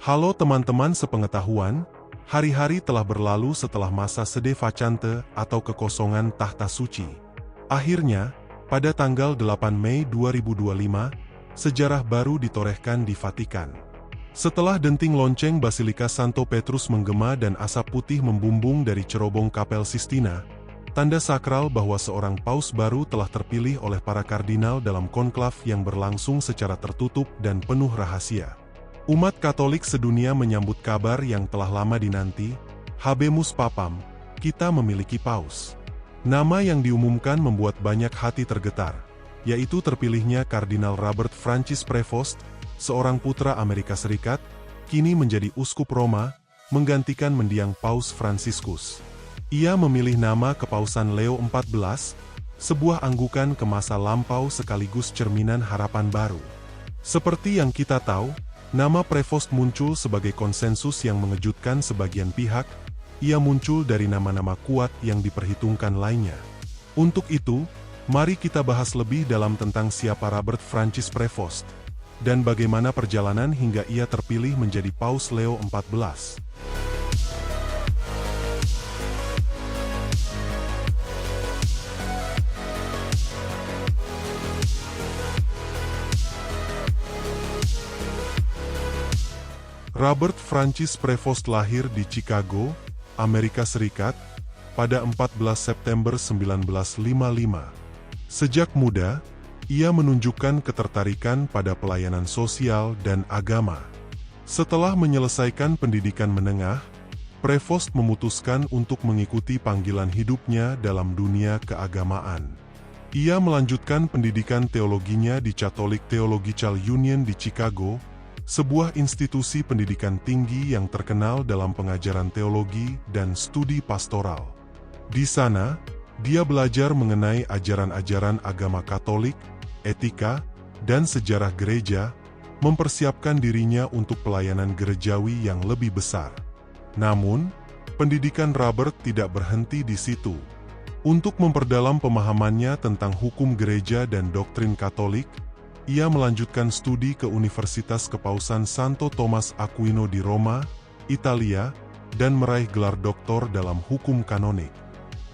Halo teman-teman sepengetahuan, hari-hari telah berlalu setelah masa sede vacante atau kekosongan tahta suci. Akhirnya, pada tanggal 8 Mei 2025, sejarah baru ditorehkan di Vatikan. Setelah denting lonceng Basilika Santo Petrus menggema dan asap putih membumbung dari cerobong Kapel Sistina, tanda sakral bahwa seorang paus baru telah terpilih oleh para kardinal dalam konklav yang berlangsung secara tertutup dan penuh rahasia. Umat Katolik sedunia menyambut kabar yang telah lama dinanti, Habemus Papam, kita memiliki paus. Nama yang diumumkan membuat banyak hati tergetar, yaitu terpilihnya Kardinal Robert Francis Prevost, seorang putra Amerika Serikat, kini menjadi uskup Roma, menggantikan mendiang Paus Fransiskus. Ia memilih nama Kepausan Leo XIV, sebuah anggukan ke masa lampau sekaligus cerminan harapan baru. Seperti yang kita tahu, nama Prevost muncul sebagai konsensus yang mengejutkan sebagian pihak, ia muncul dari nama-nama kuat yang diperhitungkan lainnya. Untuk itu, mari kita bahas lebih dalam tentang siapa Robert Francis Prevost, dan bagaimana perjalanan hingga ia terpilih menjadi Paus Leo XIV. Robert Francis Prevost lahir di Chicago, Amerika Serikat, pada 14 September 1955. Sejak muda, ia menunjukkan ketertarikan pada pelayanan sosial dan agama. Setelah menyelesaikan pendidikan menengah, Prevost memutuskan untuk mengikuti panggilan hidupnya dalam dunia keagamaan. Ia melanjutkan pendidikan teologinya di Catholic Theological Union di Chicago, sebuah institusi pendidikan tinggi yang terkenal dalam pengajaran teologi dan studi pastoral. Di sana, dia belajar mengenai ajaran-ajaran agama Katolik, etika, dan sejarah gereja, mempersiapkan dirinya untuk pelayanan gerejawi yang lebih besar. Namun, pendidikan Robert tidak berhenti di situ. Untuk memperdalam pemahamannya tentang hukum gereja dan doktrin Katolik, ia melanjutkan studi ke Universitas Kepausan Santo Thomas Aquino di Roma, Italia, dan meraih gelar doktor dalam hukum kanonik.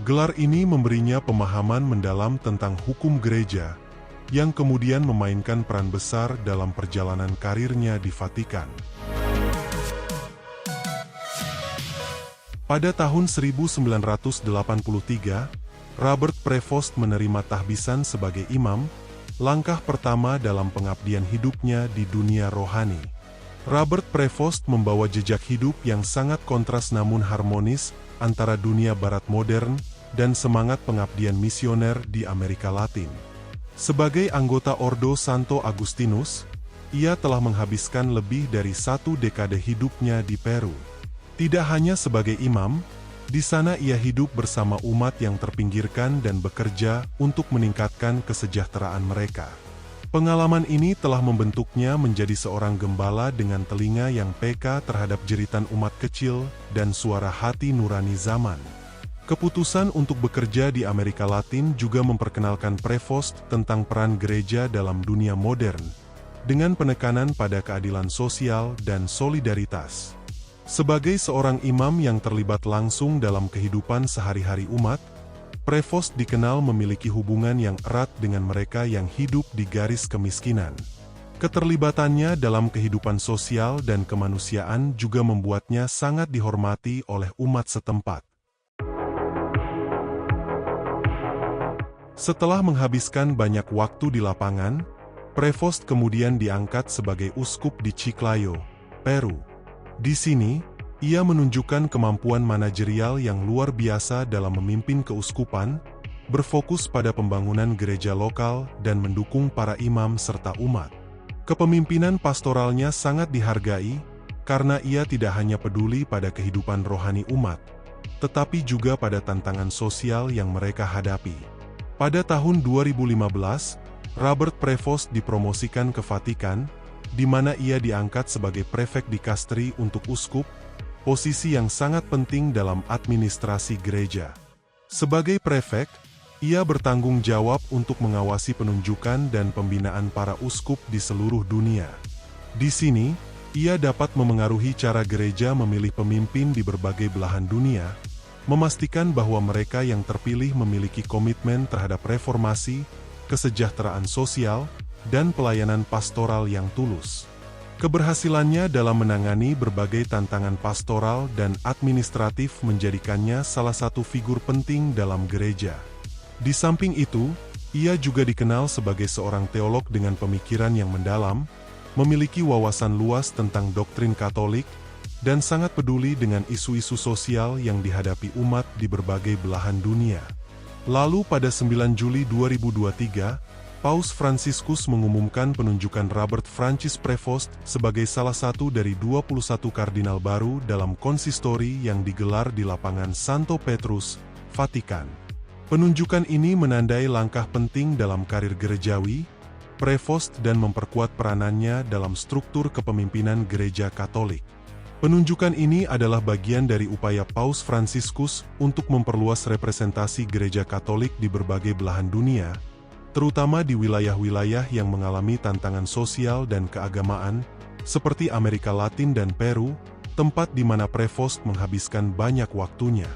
Gelar ini memberinya pemahaman mendalam tentang hukum gereja, yang kemudian memainkan peran besar dalam perjalanan karirnya di Vatikan. Pada tahun 1983, Robert Prevost menerima tahbisan sebagai imam, langkah pertama dalam pengabdian hidupnya di dunia rohani. Robert Prevost membawa jejak hidup yang sangat kontras namun harmonis antara dunia barat modern dan semangat pengabdian misioner di Amerika Latin. Sebagai anggota Ordo Santo Agustinus, ia telah menghabiskan lebih dari 1 dekade hidupnya di Peru. Tidak hanya sebagai imam, di sana ia hidup bersama umat yang terpinggirkan dan bekerja untuk meningkatkan kesejahteraan mereka. Pengalaman ini telah membentuknya menjadi seorang gembala dengan telinga yang peka terhadap jeritan umat kecil dan suara hati nurani zaman. Keputusan untuk bekerja di Amerika Latin juga memperkenalkan Prevost tentang peran gereja dalam dunia modern, dengan penekanan pada keadilan sosial dan solidaritas. Sebagai seorang imam yang terlibat langsung dalam kehidupan sehari-hari umat, Prevost dikenal memiliki hubungan yang erat dengan mereka yang hidup di garis kemiskinan. Keterlibatannya dalam kehidupan sosial dan kemanusiaan juga membuatnya sangat dihormati oleh umat setempat. Setelah menghabiskan banyak waktu di lapangan, Prevost kemudian diangkat sebagai uskup di Chiclayo, Peru. Di sini, ia menunjukkan kemampuan manajerial yang luar biasa dalam memimpin keuskupan, berfokus pada pembangunan gereja lokal dan mendukung para imam serta umat. Kepemimpinan pastoralnya sangat dihargai, karena ia tidak hanya peduli pada kehidupan rohani umat, tetapi juga pada tantangan sosial yang mereka hadapi. Pada tahun 2015, Robert Prevost dipromosikan ke Vatikan, di mana ia diangkat sebagai prefek dikastri untuk uskup, posisi yang sangat penting dalam administrasi gereja. Sebagai prefek, ia bertanggung jawab untuk mengawasi penunjukan dan pembinaan para uskup di seluruh dunia. Di sini, Ia dapat memengaruhi cara gereja memilih pemimpin di berbagai belahan dunia, memastikan bahwa mereka yang terpilih memiliki komitmen terhadap reformasi, kesejahteraan sosial, dan pelayanan pastoral yang tulus. Keberhasilannya dalam menangani berbagai tantangan pastoral dan administratif menjadikannya salah satu figur penting dalam gereja. Di samping itu, ia juga dikenal sebagai seorang teolog dengan pemikiran yang mendalam, memiliki wawasan luas tentang doktrin Katolik, dan sangat peduli dengan isu-isu sosial yang dihadapi umat di berbagai belahan dunia. Lalu pada 9 Juli 2023, Paus Fransiskus mengumumkan penunjukan Robert Francis Prevost sebagai salah satu dari 21 kardinal baru dalam konsistori yang digelar di lapangan Santo Petrus, Vatikan. Penunjukan ini menandai langkah penting dalam karir gerejawi Prevost dan memperkuat peranannya dalam struktur kepemimpinan Gereja Katolik. Penunjukan ini adalah bagian dari upaya Paus Fransiskus untuk memperluas representasi Gereja Katolik di berbagai belahan dunia, terutama di wilayah-wilayah yang mengalami tantangan sosial dan keagamaan, seperti Amerika Latin dan Peru, tempat di mana Prevost menghabiskan banyak waktunya.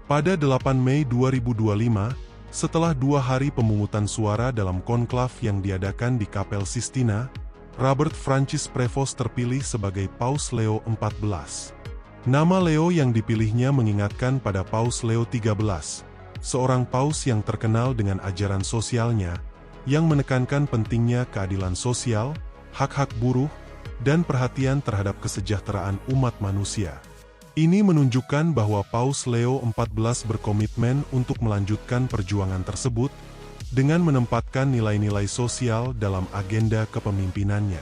Pada 8 Mei 2025, setelah 2 hari pemungutan suara dalam konklav yang diadakan di Kapel Sistina, Robert Francis Prevost terpilih sebagai Paus Leo XIV. Nama Leo yang dipilihnya mengingatkan pada Paus Leo XIII, seorang paus yang terkenal dengan ajaran sosialnya, yang menekankan pentingnya keadilan sosial, hak-hak buruh, dan perhatian terhadap kesejahteraan umat manusia. Ini menunjukkan bahwa Paus Leo XIV berkomitmen untuk melanjutkan perjuangan tersebut dengan menempatkan nilai-nilai sosial dalam agenda kepemimpinannya.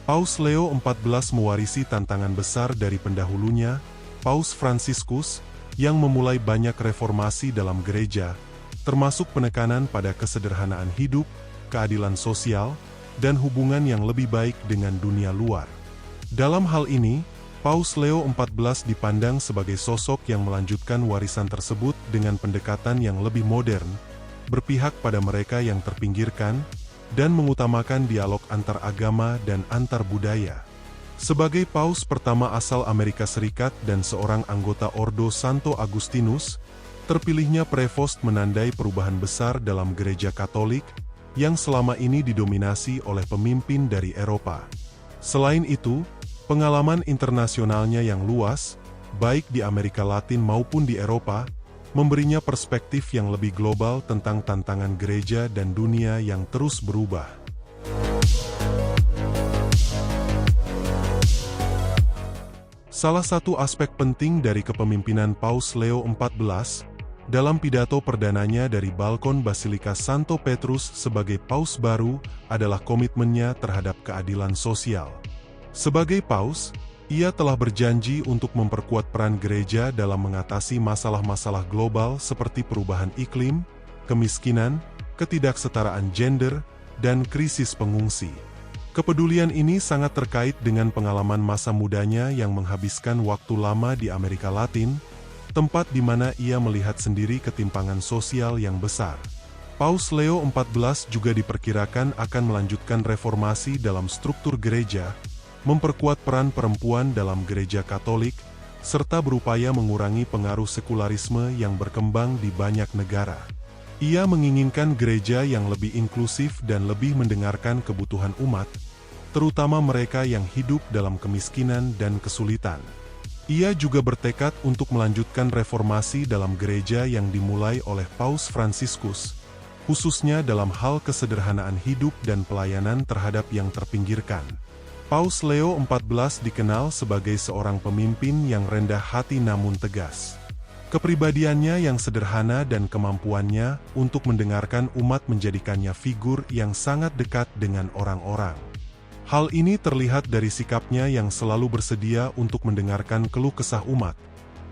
Paus Leo XIV mewarisi tantangan besar dari pendahulunya, Paus Fransiskus, yang memulai banyak reformasi dalam gereja, termasuk penekanan pada kesederhanaan hidup, keadilan sosial, dan hubungan yang lebih baik dengan dunia luar. Dalam hal ini, Paus Leo XIV dipandang sebagai sosok yang melanjutkan warisan tersebut dengan pendekatan yang lebih modern, berpihak pada mereka yang terpinggirkan, dan mengutamakan dialog antar agama dan antar budaya. Sebagai paus pertama asal Amerika Serikat dan seorang anggota Ordo Santo Agustinus, terpilihnya Prevost menandai perubahan besar dalam Gereja Katolik, yang selama ini didominasi oleh pemimpin dari Eropa. Selain itu, pengalaman internasionalnya yang luas, baik di Amerika Latin maupun di Eropa, memberinya perspektif yang lebih global tentang tantangan gereja dan dunia yang terus berubah. Salah satu aspek penting dari kepemimpinan Paus Leo XIV, dalam pidato perdananya dari balkon Basilika Santo Petrus sebagai paus baru, adalah komitmennya terhadap keadilan sosial. Sebagai paus, ia telah berjanji untuk memperkuat peran gereja dalam mengatasi masalah-masalah global seperti perubahan iklim, kemiskinan, ketidaksetaraan gender, dan krisis pengungsi. Kepedulian ini sangat terkait dengan pengalaman masa mudanya yang menghabiskan waktu lama di Amerika Latin, tempat di mana ia melihat sendiri ketimpangan sosial yang besar. Paus Leo XIV juga diperkirakan akan melanjutkan reformasi dalam struktur gereja, memperkuat peran perempuan dalam Gereja Katolik, serta berupaya mengurangi pengaruh sekularisme yang berkembang di banyak negara. Ia menginginkan gereja yang lebih inklusif dan lebih mendengarkan kebutuhan umat, terutama mereka yang hidup dalam kemiskinan dan kesulitan. Ia juga bertekad untuk melanjutkan reformasi dalam gereja yang dimulai oleh Paus Fransiskus, khususnya dalam hal kesederhanaan hidup dan pelayanan terhadap yang terpinggirkan. Paus Leo XIV dikenal sebagai seorang pemimpin yang rendah hati namun tegas. Kepribadiannya yang sederhana dan kemampuannya untuk mendengarkan umat menjadikannya figur yang sangat dekat dengan orang-orang. Hal ini terlihat dari sikapnya yang selalu bersedia untuk mendengarkan keluh kesah umat,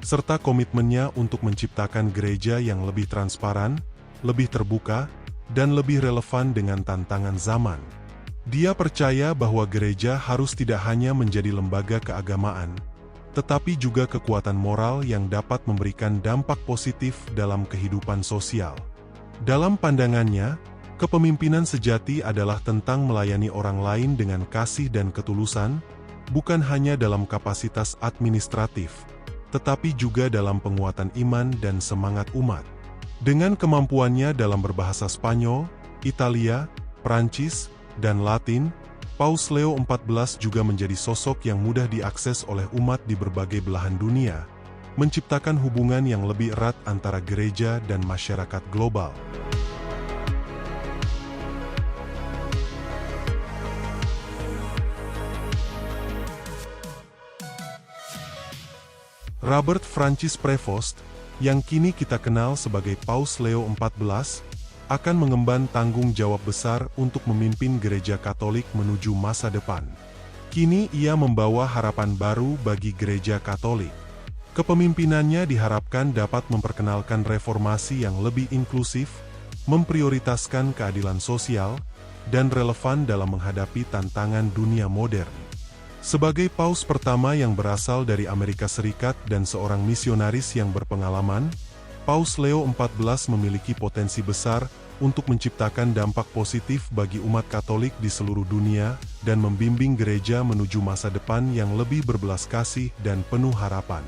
serta komitmennya untuk menciptakan gereja yang lebih transparan, lebih terbuka, dan lebih relevan dengan tantangan zaman. Dia percaya bahwa gereja harus tidak hanya menjadi lembaga keagamaan, tetapi juga kekuatan moral yang dapat memberikan dampak positif dalam kehidupan sosial. Dalam pandangannya, Kepemimpinan sejati adalah tentang melayani orang lain dengan kasih dan ketulusan, bukan hanya dalam kapasitas administratif, tetapi juga dalam penguatan iman dan semangat umat. Dengan kemampuannya dalam berbahasa Spanyol, Italia, Prancis, dan Latin, Paus Leo XIV juga menjadi sosok yang mudah diakses oleh umat di berbagai belahan dunia, menciptakan hubungan yang lebih erat antara gereja dan masyarakat global. Robert Francis Prevost, yang kini kita kenal sebagai Paus Leo XIV, akan mengemban tanggung jawab besar untuk memimpin Gereja Katolik menuju masa depan. Kini ia membawa harapan baru bagi Gereja Katolik. Kepemimpinannya diharapkan dapat memperkenalkan reformasi yang lebih inklusif, memprioritaskan keadilan sosial, dan relevan dalam menghadapi tantangan dunia modern. Sebagai paus pertama yang berasal dari Amerika Serikat dan seorang misionaris yang berpengalaman, Paus Leo XIV memiliki potensi besar untuk menciptakan dampak positif bagi umat Katolik di seluruh dunia dan membimbing gereja menuju masa depan yang lebih berbelas kasih dan penuh harapan.